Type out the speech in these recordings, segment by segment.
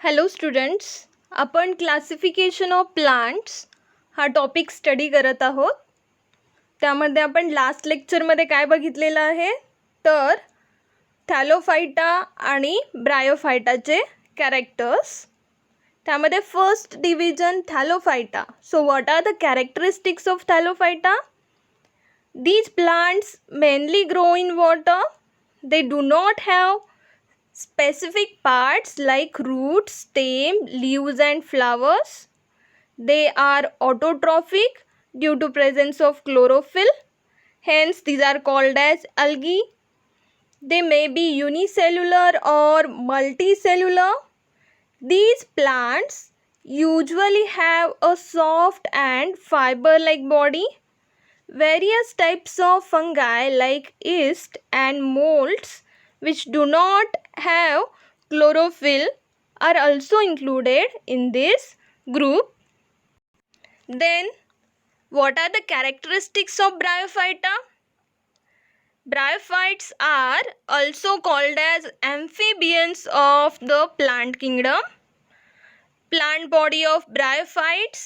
Hello students, आपण classification of plants हा topic study करत आहोत. त्यामध्ये आपण लास्ट लेक्चरमध्ये काय बघितलेलं आहे तर थॅलोफायटा आणि ब्रायोफायटाचे कॅरेक्टर्स. त्यामध्ये first division thallophyta. So what are the characteristics of thallophyta? These plants mainly grow in water. They do not have specific parts like roots, stem, leaves and flowers. They are autotrophic due to presence of chlorophyll. Hence these are called as algae. They may be unicellular or multicellular. These plants usually have a soft and fiber-like body. Various types of fungi like yeast and molds which do not have chlorophyll are also included in this group. Then what are the characteristics of bryophyta? Bryophytes are also called as amphibians of the plant kingdom. Plant body of bryophytes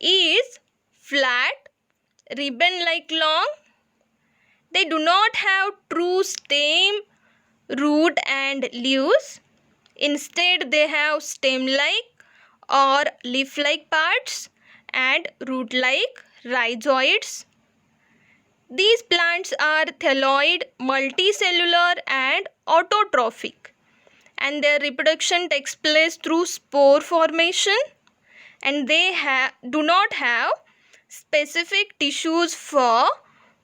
is flat, ribbon-like long. They do not have true stem, root and leaves. Instead, they have stem-like or leaf-like parts and root-like rhizoids. These plants are thelloid, multicellular and autotrophic, and their reproduction takes place through spore formation, and they do not have specific tissues for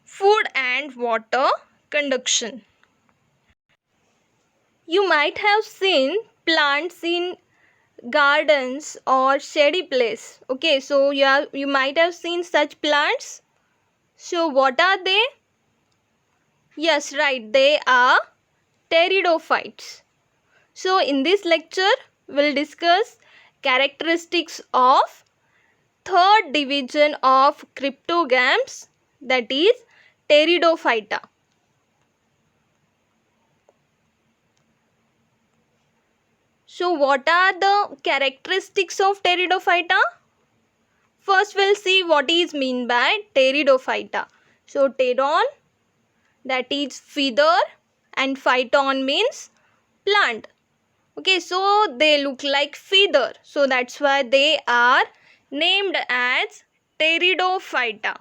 food and water conduction. You might have seen plants in gardens or shady place. Okay, so you might have seen such plants. So what are they? Yes, right, they are pteridophytes. So in this lecture we'll discuss characteristics of third division of cryptogams, that is pteridophyta. So what are the characteristics of pteridophyta? First we'll see what is mean by pteridophyta. So pteron, that is feather, and phyton means plant. Okay, so they look like feather, so that's why they are named as pteridophyta.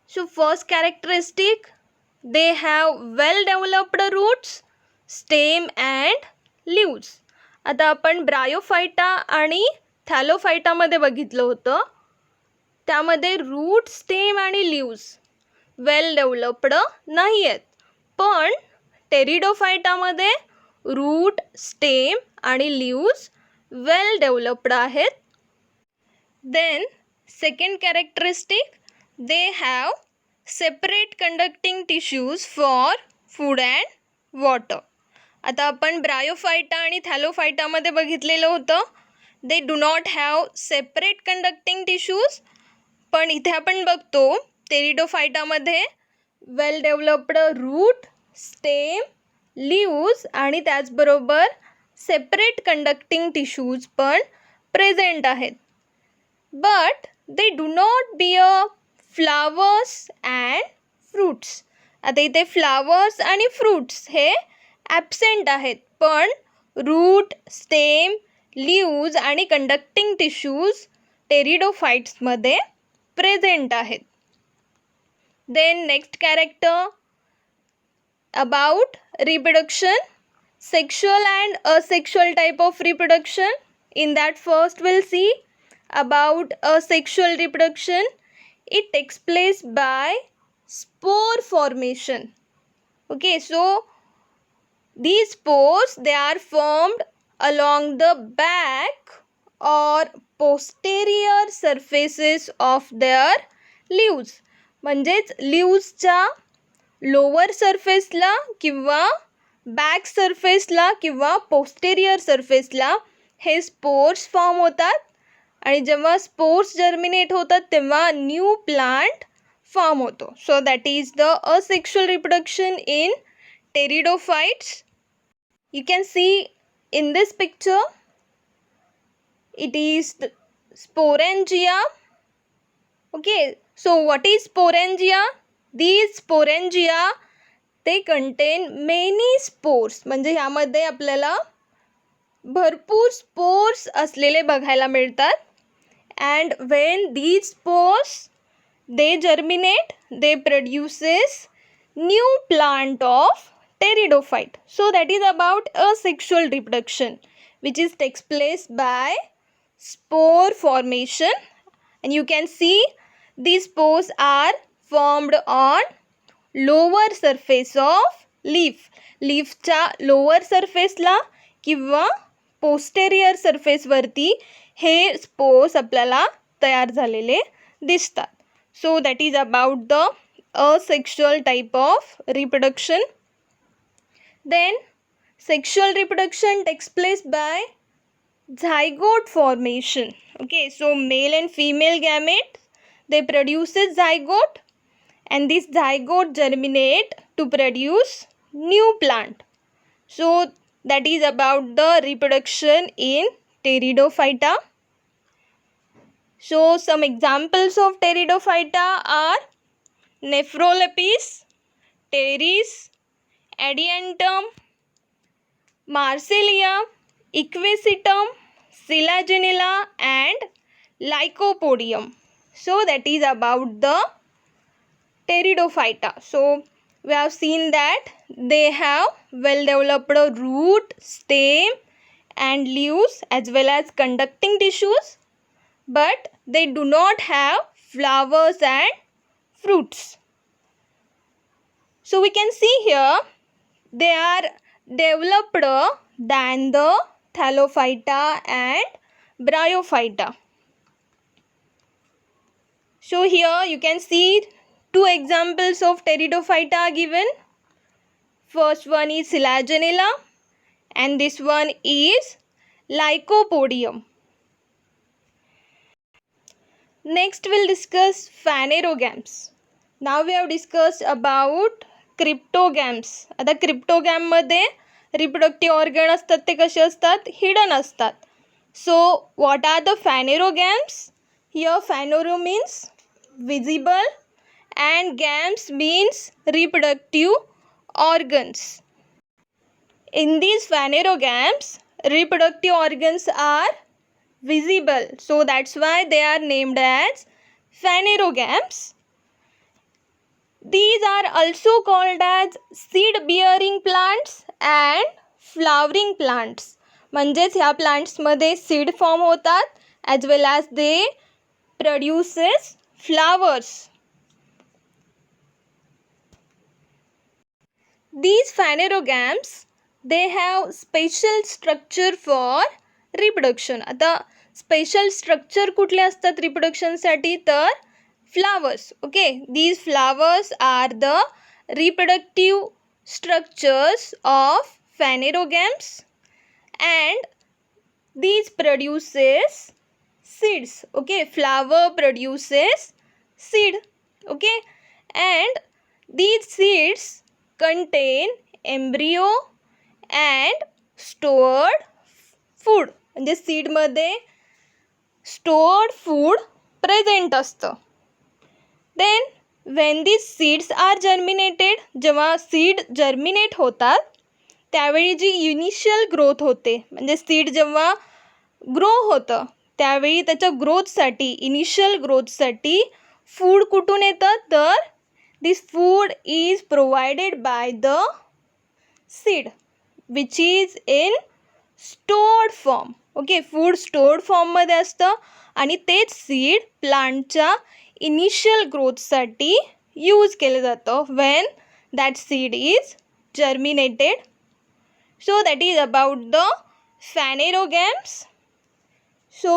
So first characteristic, they have well developed roots, stem and leaves. आता आपण Bryophyta आणि थॅलोफायटामध्ये बघितलं होतं. त्यामध्ये root, stem आणि leaves well developed नाही आहेत, पण टेरिडोफायटामध्ये रूट, स्टेम आणि लीव्स वेल डेव्हलप्ड आहेत. Then second characteristic, they have separate conducting tissues for food and water. आता आपण ब्रायोफायटा आणि थॅलोफायटामध्ये बघितलेलं होतं, they do not have separate conducting tissues, पण इथे आपण बघतो टेरिडोफायटामध्ये well developed root, stem, leaves आणि त्याचबरोबर सेपरेट कंडक्टिंग टिश्यूज पण प्रेझेंट आहेत. But they do not bear flowers and fruits. आता इथे फ्लावर्स आणि फ्रूट्स हे ॲबसेंट आहेत, पण रूट, स्टेम, लीव्ज आणि कंडक्टिंग टिश्यूज टेरिडोफाइट्समध्ये प्रेझेंट आहेत. Then next character about reproduction, sexual and asexual type of reproduction. In that first we'll see about asexual reproduction. It takes place by spore formation. Okay, so these spores, they are formed along the back or posterior surfaces of their leaves. म्हणजेच लीव्सच्या lower सरफेसला किंवा back सरफेसला किंवा posterior सरफेसला हे spores form होतात, आणि जेव्हा spores germinate होतात तेव्हा new plant form होतो. सो that is the asexual reproduction in pteridophytes. You can see in this picture, it is the sporangia. Okay, so what is sporangia? These sporangia, they contain many spores. म्हणजे ह्यामध्ये आपल्याला भरपूर spores असलेले बघायला मिळतात. And when these spores, they germinate, they produces new plant of pteridophyte. So that is about asexual reproduction, which is takes place by spore formation. And you can see these spores are formed on lower surface of leaf. लीफच्या lower सरफेसला किंवा posterior सरफेसवरती हे spores आपल्याला तयार झालेले दिसतात. So that is about the asexual type of reproduction. Then sexual reproduction takes place by zygote formation. Okay, so male and female gametes, they produces zygote, and this zygote germinate to produce new plant. So that is about the reproduction in Pteridophyta. So some examples of Pteridophyta are Nephrolepis, Pteris, Adiantum, Marsilia, Equisetum, Selaginella and Lycopodium. So that is about the Pteridophyta. So we have seen that they have well developed root, stem and leaves as well as conducting tissues, but they do not have flowers and fruits. So we can see here they are developed than the Thallophyta and Bryophyta. So here you can see two examples of Pteridophyta are given. First one is Selaginella and this one is Lycopodium. Next we'll discuss phanerogams. Now we have discussed about cryptogams. आता क्रिप्टोगॅम मध्ये reproductive organ असतात ते कसे असतात, hidden असतात. So what are the phanerogams? Here phanero means visible and gams means reproductive organs. In these phanerogams, reproductive organs are visible, so that's why they are named as phanerogams. These are also called as seed bearing plants and flowering plants. म्हणजेच ह्या प्लांट्समध्ये seed form होतात as well as they produces flowers. These phanerogams, they have special structure for reproduction. आता special structure कुठले असतात रिप्रोडक्शनसाठी, तर flowers. Okay, these flowers are the reproductive structures of phanerogams and these produces seeds. Okay, flower produces seed. Okay, and these seeds contain embryo and stored food. म्हणजे सीडमध्ये stored food present असतं. Then when these seeds are germinated, जेव्हा seed germinate होतात त्यावेळी जी initial growth होते, म्हणजे seed जेव्हा grow होतं त्यावेळी त्याच्या ग्रोथसाठी, इनिशियल ग्रोथसाठी फूड कुठून येतं, तर this food is provided by the seed which is in stored form. Okay, food stored फॉर्ममध्ये असतं आणि तेच सीड प्लांटच्या इनिशियल ग्रोथसाठी यूज केलं जातं when that seed is germinated. So that is about the phanerogams. So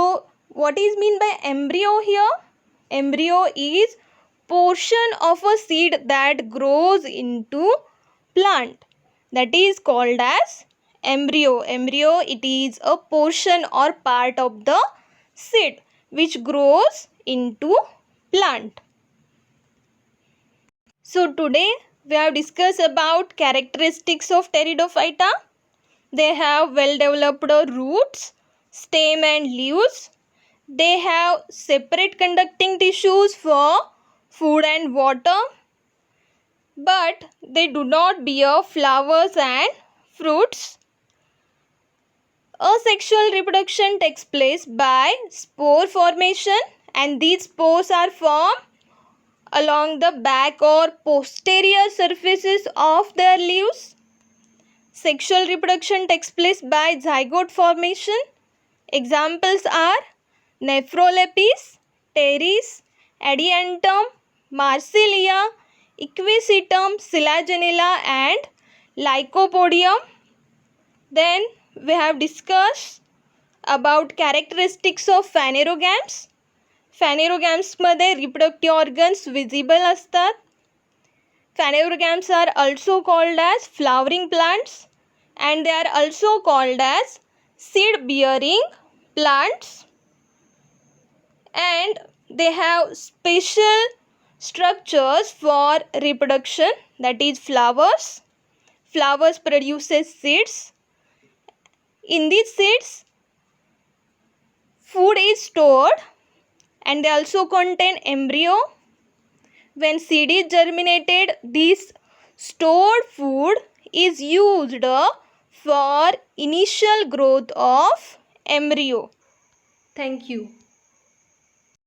what is mean by embryo here? Embryo is portion of a seed that grows into plant. That is called as embryo. Embryo, it is a portion or part of the seed which grows into plant. So today we have discussed about characteristics of Pteridophyta. They have well-developed roots, stem and leaves. They have separate conducting tissues for food and water. But they do not bear flowers and fruits. Asexual reproduction takes place by spore formation, and these spores are formed along the back or posterior surfaces of their leaves. Sexual reproduction takes place by zygote formation. Examples are Nephrolepis, Pteris, Adiantum, Marsilia, Equisetum, Selaginella and Lycopodium. Then we have discussed about characteristics of phanerogams. Phanerogams reproductive organs visible असतात. Phanerogams are also called as flowering plants, and they are also called as seed bearing plants, and they have special structures for reproduction, that is flowers. Flowers produces seeds. In these seeds, food is stored, and they also contain embryo. When seed is germinated, this stored food is used for initial growth of embryo. Thank you.